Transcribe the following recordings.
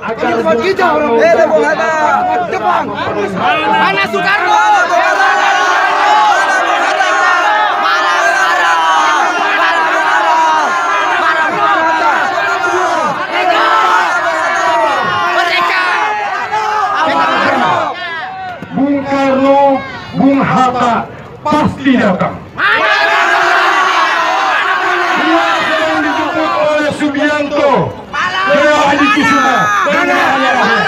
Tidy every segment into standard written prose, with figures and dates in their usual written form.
agar Bung Karno mana Soekarno? Bung Karno, Bung Hatta pasti datang. Dia sedang dijemput oleh Subianto, Dewa Adikusuma, dan lain-lain.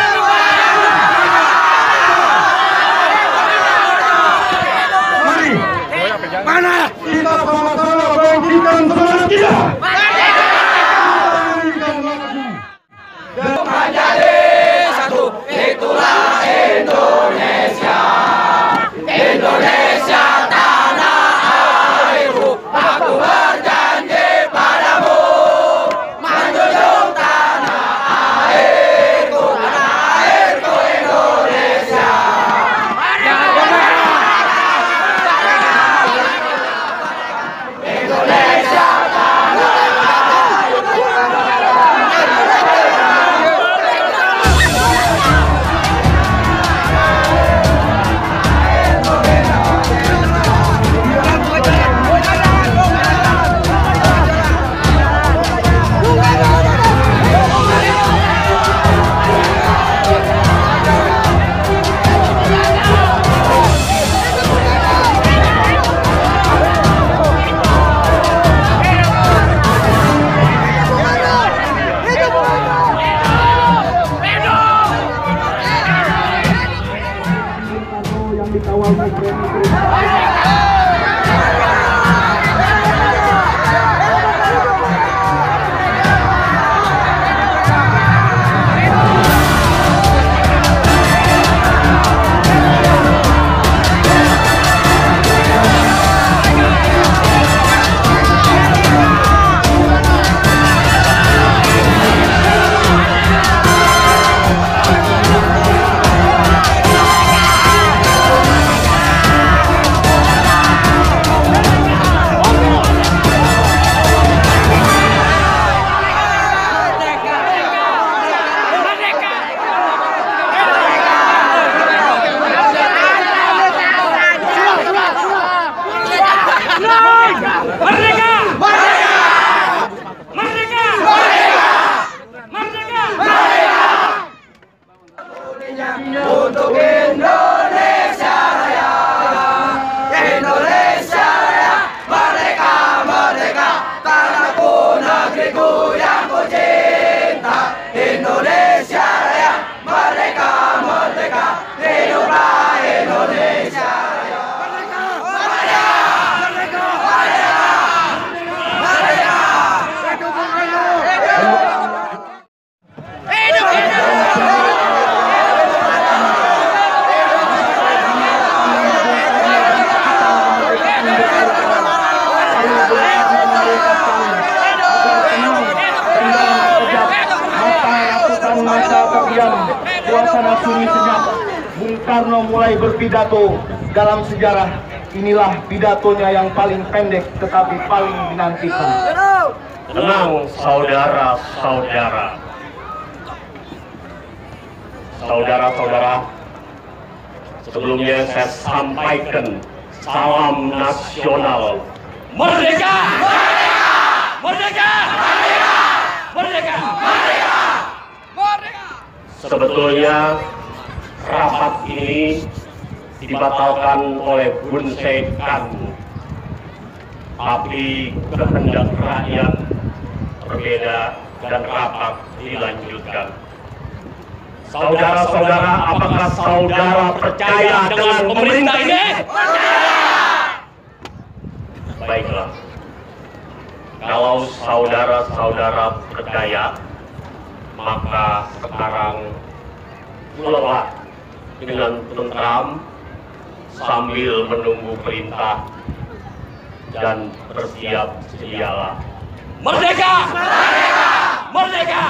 Mari, Mana? kita sama-sama bangkitkan semangat kita. Menjadi satu, itulah Indonesia. Indonesia tanah airku, aku berjanji padamu menjunjung tanah airku Indonesia. Indonesia tanah airku. Untuk Indonesia Raya, Indonesia Raya, merdeka, merdeka, tanahku, negeriku yang ku cinta. Indonesia Raya, merdeka, merdeka, hiduplah Indonesia Raya. Merdeka, merdeka, merdeka, merdeka, masa terdiam, suasana sunyi senyap. Bung Karno mulai berpidato dalam sejarah. Inilah pidatonya yang paling pendek tetapi paling dinantikan. Tenang saudara-saudara. Saudara-saudara, sebelumnya saya sampaikan salam nasional. Merdeka! Merdeka! Merdeka! Merdeka! Merdeka! Merdeka! Sebetulnya rapat ini dibatalkan oleh Bun Sekan, tapi kehendak rakyat berbeda dan rapat dilanjutkan. Saudara-saudara, apakah saudara percaya dengan pemerintah ini? Baiklah, kalau saudara-saudara percaya, maka sekarang pulanglah dengan tentram sambil menunggu perintah dan bersiap sedialah. Merdeka! Merdeka! Merdeka!